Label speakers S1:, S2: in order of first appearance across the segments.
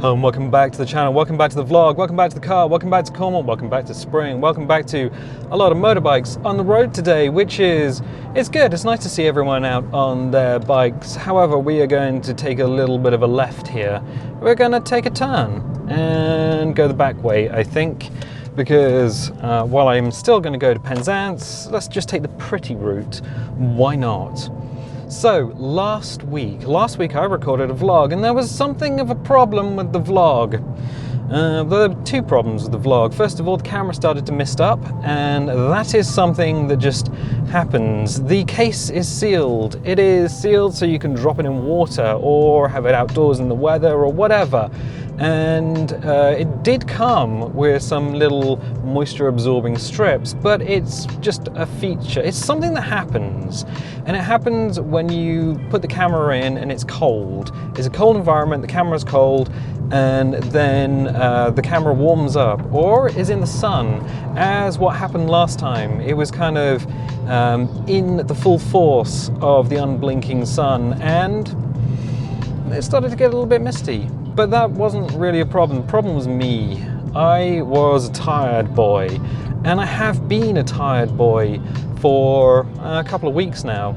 S1: Welcome back to the channel, welcome back to the vlog, welcome back to the car, welcome back to Cornwall, welcome back to spring, welcome back to a lot of motorbikes on the road today, it's good, it's nice to see everyone out on their bikes. However, we are going to take a little bit of a left here. We're going to take a turn and go the back way, I think, because while I'm still going to go to Penzance, let's just take the pretty route. Why not? So last week I recorded a vlog and there was something of a problem with the vlog. There were two problems with the vlog. First of all, the camera started to mist up, and that is something that just happens. The case is sealed. It is sealed so you can drop it in water or have it outdoors in the weather or whatever. And it did come with some little moisture absorbing strips, but it's just a feature. It's something that happens, and it happens when you put the camera in and it's cold. It's a cold environment, the camera's cold, and then the camera warms up or is in the sun, as what happened last time. It was kind of in the full force of the unblinking sun, and it started to get a little bit misty. But that wasn't really a problem. The problem was me. I was a tired boy, and I have been a tired boy for a couple of weeks now.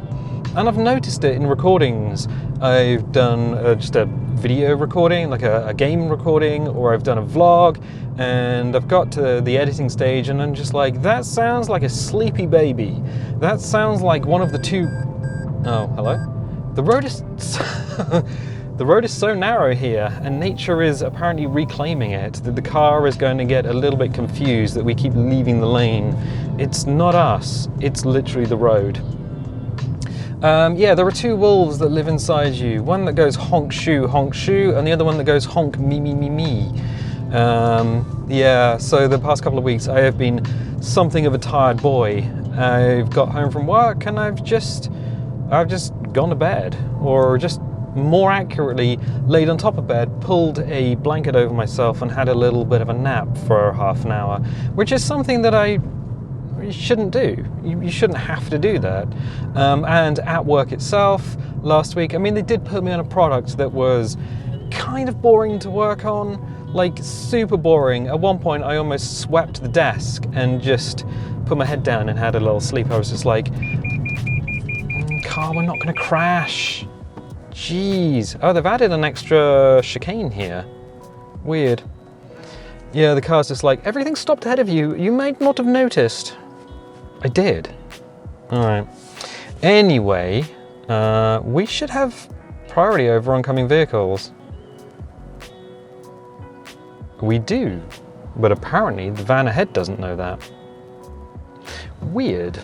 S1: And I've noticed it in recordings. I've done just a video recording, like a game recording, or I've done a vlog, and I've got to the editing stage and I'm just like, that sounds like a sleepy baby. That sounds like one of the two... Oh, hello? The road is... The road is so narrow here, and nature is apparently reclaiming it, that the car is going to get a little bit confused that we keep leaving the lane. It's not us, it's literally the road. Yeah, there are two wolves that live inside you. One that goes honk shoo, and the other one that goes honk me, me, me, me. Yeah, so the past couple of weeks I have been something of a tired boy. I've got home from work and I've just gone to bed, or just more accurately laid on top of bed, pulled a blanket over myself and had a little bit of a nap for half an hour, which is something that you shouldn't do. You shouldn't have to do that. And at work itself last week, I mean, they did put me on a product that was kind of boring to work on, like super boring. At one point I almost swept the desk and just put my head down and had a little sleep. I was just like, car, we're not going to crash. Jeez. Oh, they've added an extra chicane here. Weird. Yeah, the car's just like, everything stopped ahead of you. You might not have noticed. I did. All right. Anyway, we should have priority over oncoming vehicles. We do, but apparently the van ahead doesn't know that. Weird.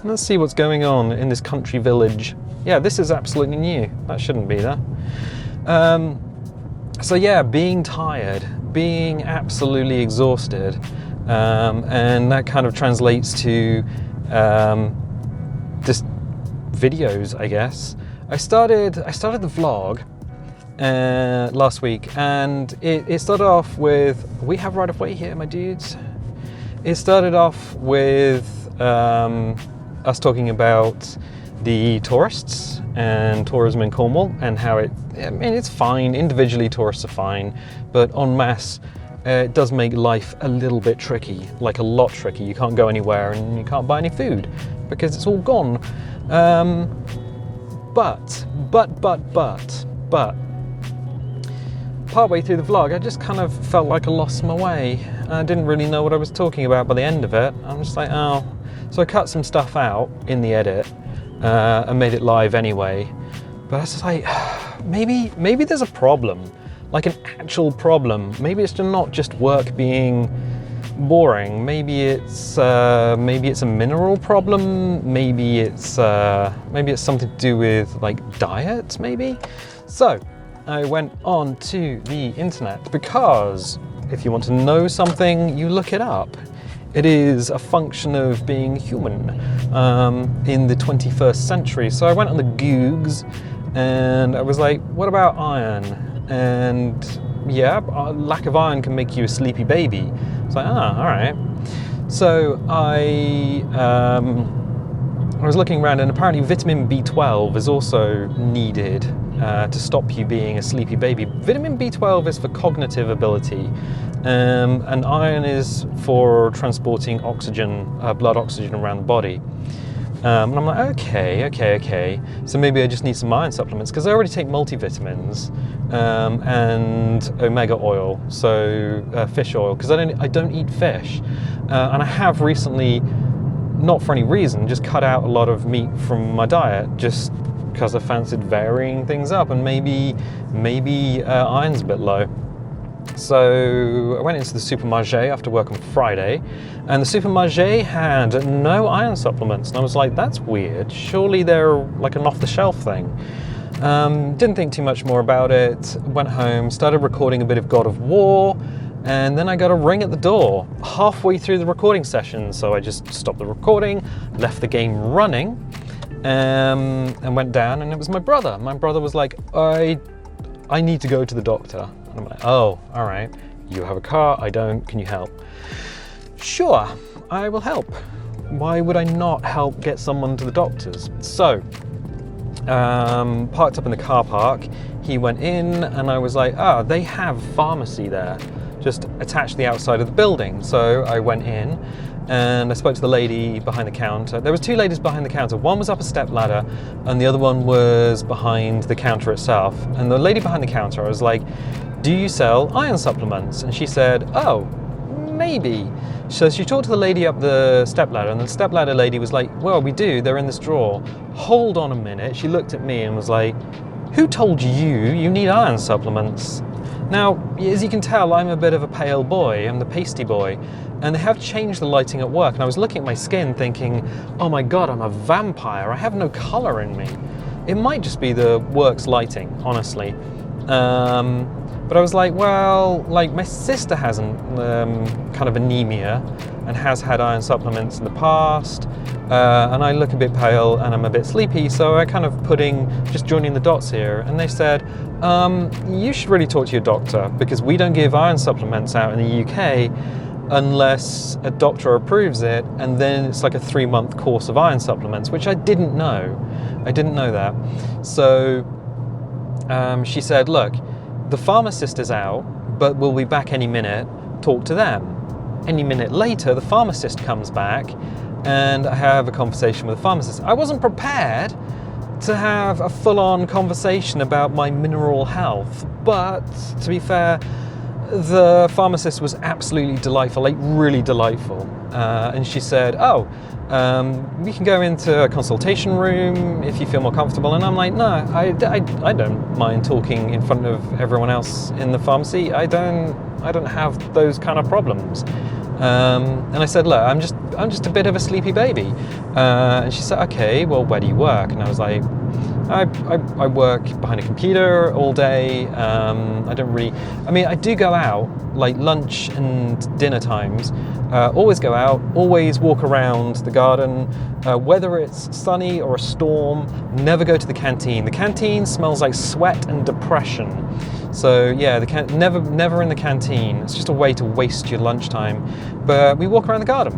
S1: Let's see what's going on in this country village. Yeah, this is absolutely new. That shouldn't be there. So yeah, being tired, being absolutely exhausted, and that kind of translates to just videos, I guess. I started the vlog last week, and it started off with, we have right of way here, my dudes. It started off with us talking about the tourists and tourism in Cornwall, and how I mean, it's fine. Individually, tourists are fine, but en masse, it does make life a little bit tricky, like a lot tricky. You can't go anywhere and you can't buy any food because it's all gone. But, partway through the vlog, I just kind of felt like I lost my way. I didn't really know what I was talking about by the end of it. I'm just like, oh. So I cut some stuff out in the edit, and made it live anyway. But I was like, maybe there's a problem, like an actual problem. Maybe it's not just work being boring. Maybe it's a mineral problem. Maybe it's something to do with like diet, maybe. So I went on to the internet, because if you want to know something, you look it up. It is a function of being human in the 21st century. So I went on the Googs and I was like, what about iron? And yeah, lack of iron can make you a sleepy baby. It's like, all right. So I was looking around, and apparently vitamin B12 is also needed to stop you being a sleepy baby. Vitamin B12 is for cognitive ability, and iron is for transporting oxygen, blood oxygen around the body. And I'm like, okay. So maybe I just need some iron supplements, because I already take multivitamins and omega oil, so fish oil, because I don't eat fish, and I have recently, not for any reason, just cut out a lot of meat from my diet, just because I fancied varying things up, and maybe iron's a bit low. So I went into the supermarché after work on Friday, and the supermarché had no iron supplements, and I was like, that's weird, surely they're like an off-the-shelf thing. Didn't think too much more about it, went home, started recording a bit of God of War, and then I got a ring at the door halfway through the recording session, so I just stopped the recording, left the game running, and went down, and it was my brother. My brother was like, I need to go to the doctor. And I'm like, oh, all right, you have a car, I don't, can you help? Sure, I will help. Why would I not help get someone to the doctors? So, parked up in the car park, he went in, and I was like, they have pharmacy there, just attached to the outside of the building. So I went in, and I spoke to the lady behind the counter. There was two ladies behind the counter. One was up a step ladder, and the other one was behind the counter itself. And the lady behind the counter, I was like, do you sell iron supplements? And she said, oh, maybe. So she talked to the lady up the step ladder, and the step ladder lady was like, well, we do, they're in this drawer. Hold on a minute. She looked at me and was like, who told you need iron supplements? Now, as you can tell, I'm a bit of a pale boy, I'm the pasty boy, and they have changed the lighting at work, and I was looking at my skin thinking, oh my god, I'm a vampire, I have no colour in me. It might just be the work's lighting, honestly. But I was like, well, like my sister has kind of anemia and has had iron supplements in the past, and I look a bit pale and I'm a bit sleepy, so I kind of just joining the dots here. And they said, you should really talk to your doctor, because we don't give iron supplements out in the UK unless a doctor approves it, and then it's like a 3-month course of iron supplements, which I didn't know. I didn't know that. So she said, look, the pharmacist is out, but we'll be back any minute, talk to them. Any minute later, the pharmacist comes back, and I have a conversation with the pharmacist. I wasn't prepared to have a full-on conversation about my mineral health, but to be fair, the pharmacist was absolutely delightful, like really delightful. And she said, we can go into a consultation room if you feel more comfortable. And I'm like, no, I don't mind talking in front of everyone else in the pharmacy. I don't have those kind of problems. And I said, look, I'm just a bit of a sleepy baby. And she said, okay, well, where do you work? And I was like, I work behind a computer all day. I do go out, like lunch and dinner times, always go out, always walk around the garden, whether it's sunny or a storm, never go to the canteen. The canteen smells like sweat and depression. So yeah, never in the canteen. It's just a way to waste your lunchtime. But we walk around the garden.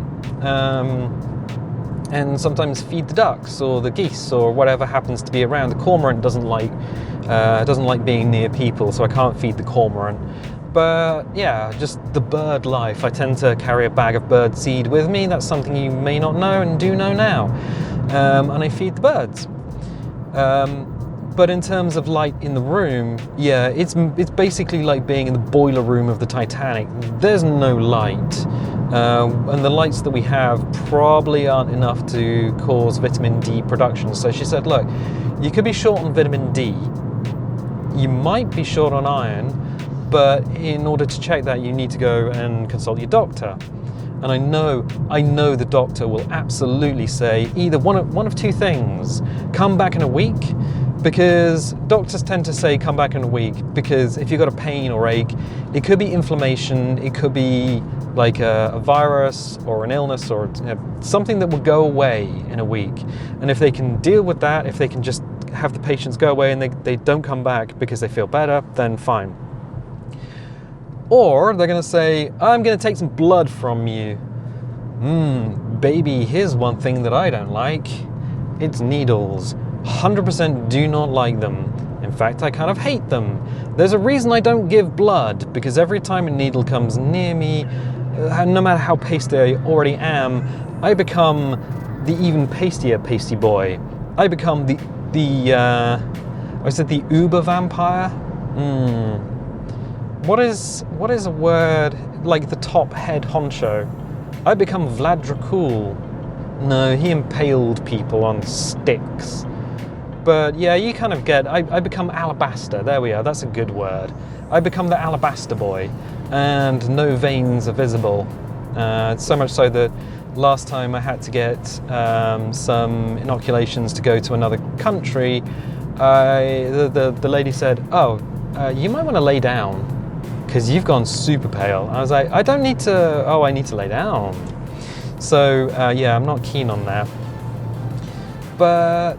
S1: And sometimes feed the ducks or the geese or whatever happens to be around. The cormorant doesn't like being near people, so I can't feed the cormorant. But yeah, just the bird life. I tend to carry a bag of bird seed with me. That's something you may not know and do know now. And I feed the birds. But in terms of light in the room, yeah, it's basically like being in the boiler room of the Titanic. There's no light. And the lights that we have probably aren't enough to cause vitamin D production. So she said, look, you could be short on vitamin D, you might be short on iron, but in order to check that, you need to go and consult your doctor. And I know the doctor will absolutely say either one of two things: come back in a week, because doctors tend to say come back in a week because if you've got a pain or ache, it could be inflammation, it could be like a virus or an illness or something that will go away in a week. And if they can deal with that, if they can just have the patients go away and they don't come back because they feel better, then fine. Or they're going to say, I'm going to take some blood from you. Baby, here's one thing that I don't like. It's needles. 100% do not like them. In fact, I kind of hate them. There's a reason I don't give blood, because every time a needle comes near me, no matter how pasty I already am, I become the even pastier pasty boy. I become the uber vampire? What is a word like the top head honcho? I become Vlad Dracul. No, he impaled people on sticks. But yeah, you kind of get, I become alabaster. There we are, that's a good word. I become the alabaster boy, and no veins are visible. So much so that last time I had to get some inoculations to go to another country, the lady said, oh, you might want to lay down, because you've gone super pale. I was like, I don't need to, I need to lay down. So yeah, I'm not keen on that. But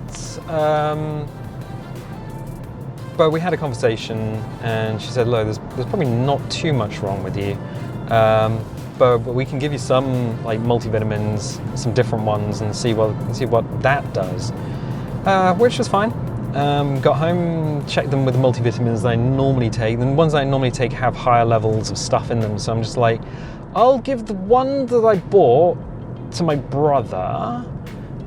S1: we had a conversation, and she said, look, there's probably not too much wrong with you, but we can give you some like multivitamins, some different ones, and see what that does, which was fine. Got home, checked them with the multivitamins that I normally take. The ones that I normally take have higher levels of stuff in them, so I'm just like, I'll give the one that I bought to my brother.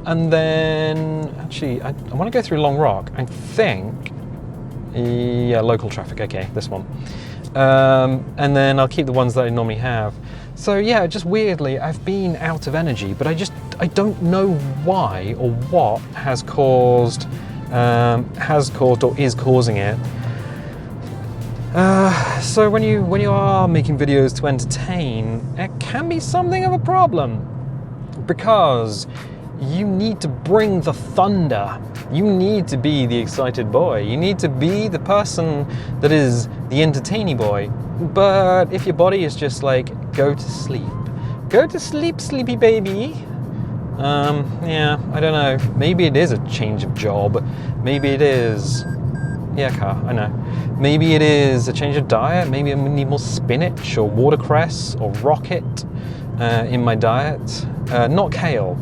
S1: And then, actually, I want to go through Long Rock. I think, yeah, local traffic. Okay, this one. And then I'll keep the ones that I normally have. So yeah, just weirdly, I've been out of energy, but I don't know why or what has caused or is causing it. So when you are making videos to entertain, it can be something of a problem, because you need to bring the thunder. You need to be the excited boy. You need to be the person that is the entertaining boy. But if your body is just like, go to sleep. Go to sleep, sleepy baby. Yeah, I don't know. Maybe it is a change of job. Maybe it is... Yeah, car, I know. Maybe it is a change of diet. Maybe I need more spinach or watercress or rocket in my diet. Not kale.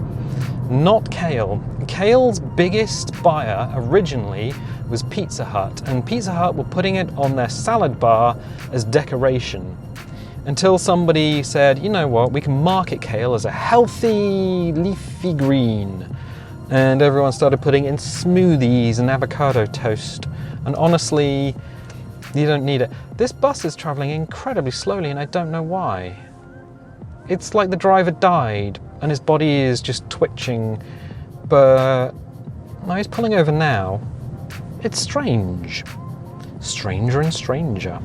S1: Not kale. Kale's biggest buyer originally was Pizza Hut, and Pizza Hut were putting it on their salad bar as decoration. Until somebody said, you know what, we can market kale as a healthy leafy green. And everyone started putting it in smoothies and avocado toast. And honestly, you don't need it. This bus is traveling incredibly slowly, and I don't know why. It's like the driver died and his body is just twitching, but no, he's pulling over now. It's strange. Stranger and stranger.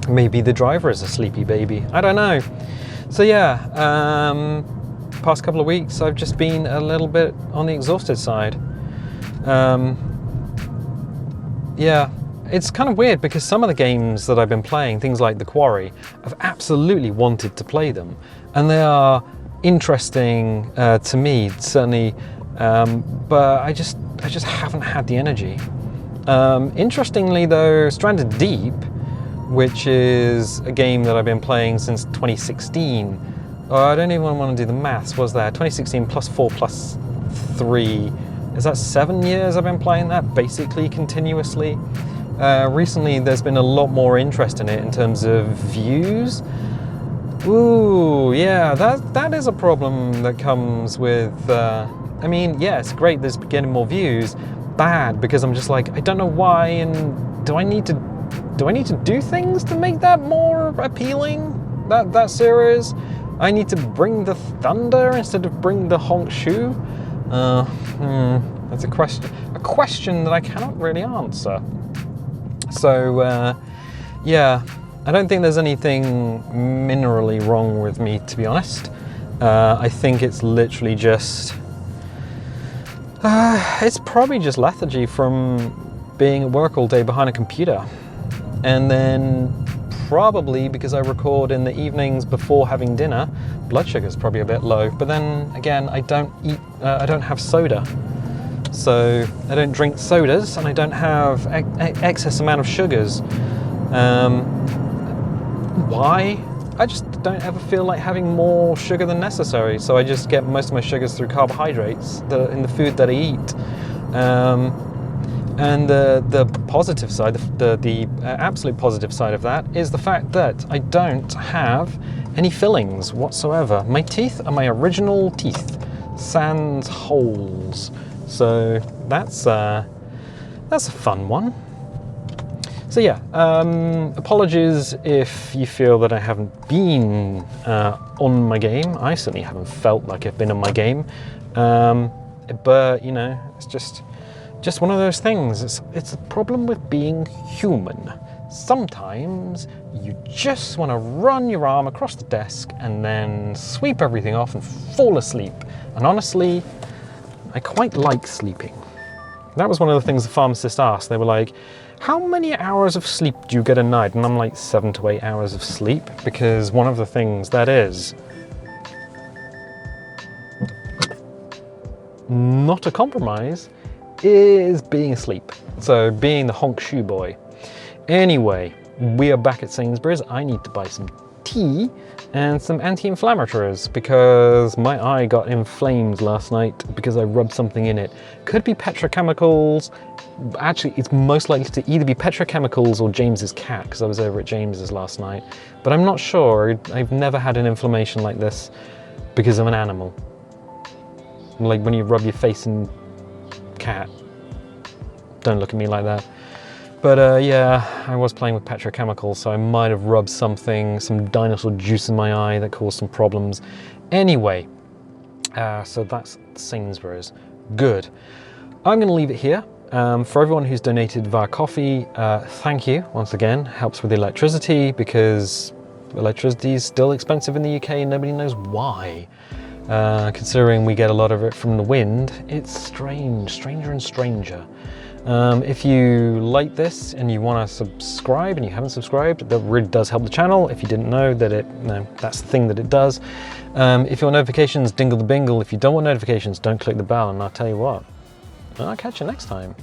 S1: Maybe the driver is a sleepy baby. I don't know. So yeah, past couple of weeks I've just been a little bit on the exhausted side. Yeah, it's kind of weird because some of the games that I've been playing, things like The Quarry, I've absolutely wanted to play them, and they are interesting to me, certainly, but I just haven't had the energy. Interestingly though, Stranded Deep, which is a game that I've been playing since 2016, I don't even want to do the maths, was there? 2016 plus 4 plus 3, is that 7 years I've been playing that, basically continuously? Recently there's been a lot more interest in it in terms of views. Ooh, yeah, that is a problem that comes with, I mean, yeah, it's great there's getting more views, bad, because I'm just like, I don't know why, and do I need to do things to make that more appealing? That series? I need to bring the thunder instead of bring the honk shoe? That's a question that I cannot really answer. So, yeah, I don't think there's anything minerally wrong with me, to be honest. I think it's literally just... it's probably just lethargy from being at work all day behind a computer. And then probably because I record in the evenings before having dinner, blood sugar's probably a bit low. But then again, I don't have soda. So I don't drink sodas, and I don't have excess amount of sugars. Why? I just don't ever feel like having more sugar than necessary. So I just get most of my sugars through carbohydrates in the food that I eat. And the positive side, the absolute positive side of that is the fact that I don't have any fillings whatsoever. My teeth are my original teeth, sans holes. So that's a fun one. So yeah, apologies if you feel that I haven't been on my game. I certainly haven't felt like I've been on my game. But you know, it's just one of those things. It's a problem with being human. Sometimes you just want to run your arm across the desk and then sweep everything off and fall asleep. And honestly, I quite like sleeping. That was one of the things the pharmacist asked. They were like, how many hours of sleep do you get a night? And I'm like, 7 to 8 hours of sleep, because one of the things that is not a compromise is being asleep. So being the honk shoe boy. Anyway, we are back at Sainsbury's. I need to buy some tea and some anti-inflammatories because my eye got inflamed last night because I rubbed something in it. Could be petrochemicals. Actually, it's most likely to either be petrochemicals or James's cat, because I was over at James's last night. But I'm not sure. I've never had an inflammation like this because of an animal. Like when you rub your face in cat. Don't look at me like that. But yeah, I was playing with petrochemicals, so I might have rubbed some dinosaur juice in my eye that caused some problems. Anyway, so that's Sainsbury's. Good. I'm going to leave it here. For everyone who's donated via coffee, thank you once again. Helps with the electricity, because electricity is still expensive in the UK and nobody knows why. Considering we get a lot of it from the wind, it's strange, stranger and stranger. If you like this and you want to subscribe and you haven't subscribed, that really does help the channel. If you didn't know that that's the thing that it does. If you want notifications, dingle the bingle. If you don't want notifications, don't click the bell, and I'll tell you what, I'll catch you next time.